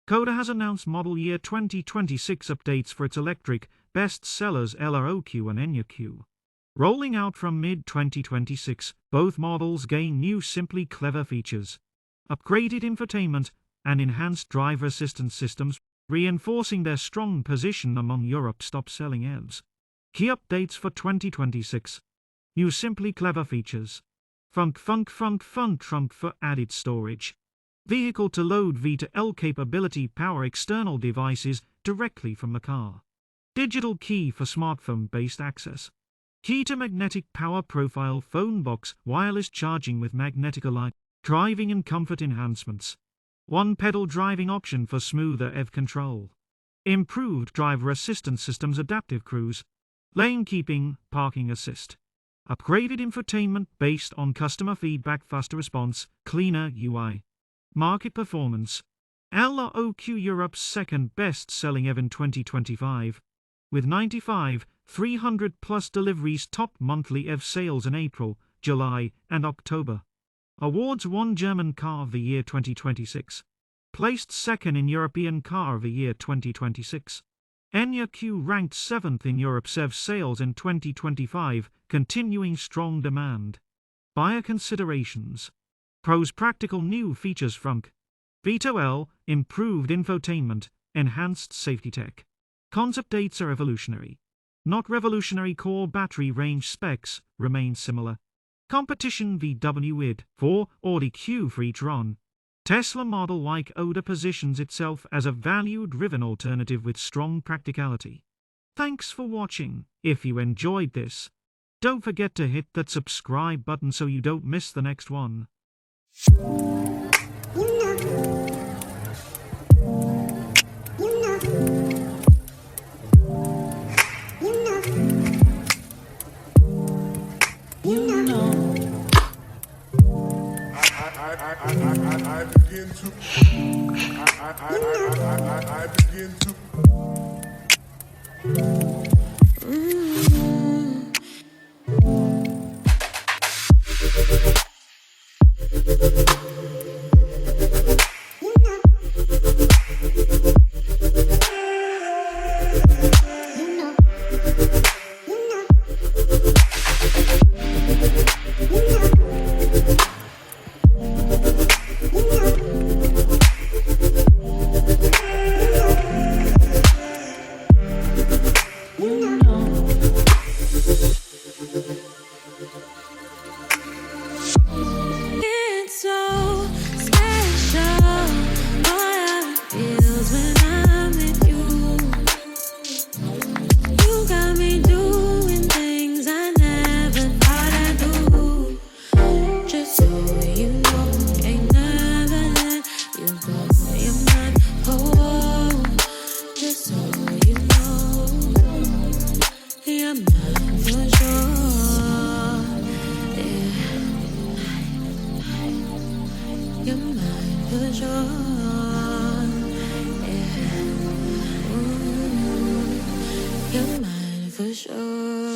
Škoda has announced model year 2026 updates for its electric bestsellers Elroq and Enyaq. Rolling out from mid-2026, both models gain new simply clever features, upgraded infotainment, and enhanced driver assistance systems, reinforcing their strong position among Europe's top-selling EVs. Key updates for 2026. New simply clever features. Frunk for added storage. Vehicle-to-load V2L capability, power external devices directly from the car. Digital key for smartphone-based access. Key to magnetic power profile phone box, wireless charging with magnetic light. Driving and comfort enhancements. One-pedal driving option for smoother EV control. Improved driver assistance systems, adaptive cruise. Lane keeping, parking assist. Upgraded infotainment based on customer feedback, faster response, cleaner UI. Market performance. Elroq, Europe's second best-selling EV in 2025. With 300+ deliveries, top monthly EV sales in April, July, and October. Awards: won German Car of the Year 2026. Placed second in European Car of the Year 2026. Enyaq ranked 7th in Europe's EV sales in 2025, continuing strong demand. Buyer considerations. Pros: practical new features. Frunk V2L, improved infotainment, enhanced safety tech. Cons: updates are evolutionary, not revolutionary. Core battery range specs remain similar. Competition: VW ID.4, Audi Q3 e-tron. Tesla Model Y Škoda positions itself as a value-driven alternative with strong practicality. Thanks for watching. If you enjoyed this, don't forget to hit that subscribe button so you don't miss the next one. I begin to you're mine for sure. Yeah. You're mine for sure.